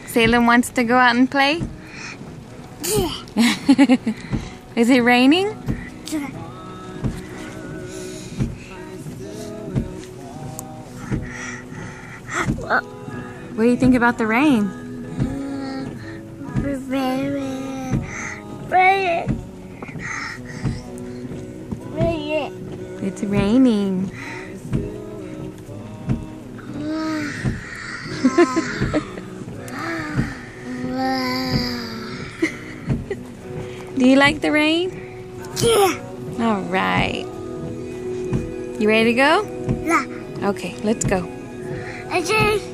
Salem wants to go out and play? Yeah. Is it raining? Yeah. What do you think about the rain? It's raining. Do you like the rain? Yeah. All right. You ready to go? Yeah. Okay, let's go. Okay.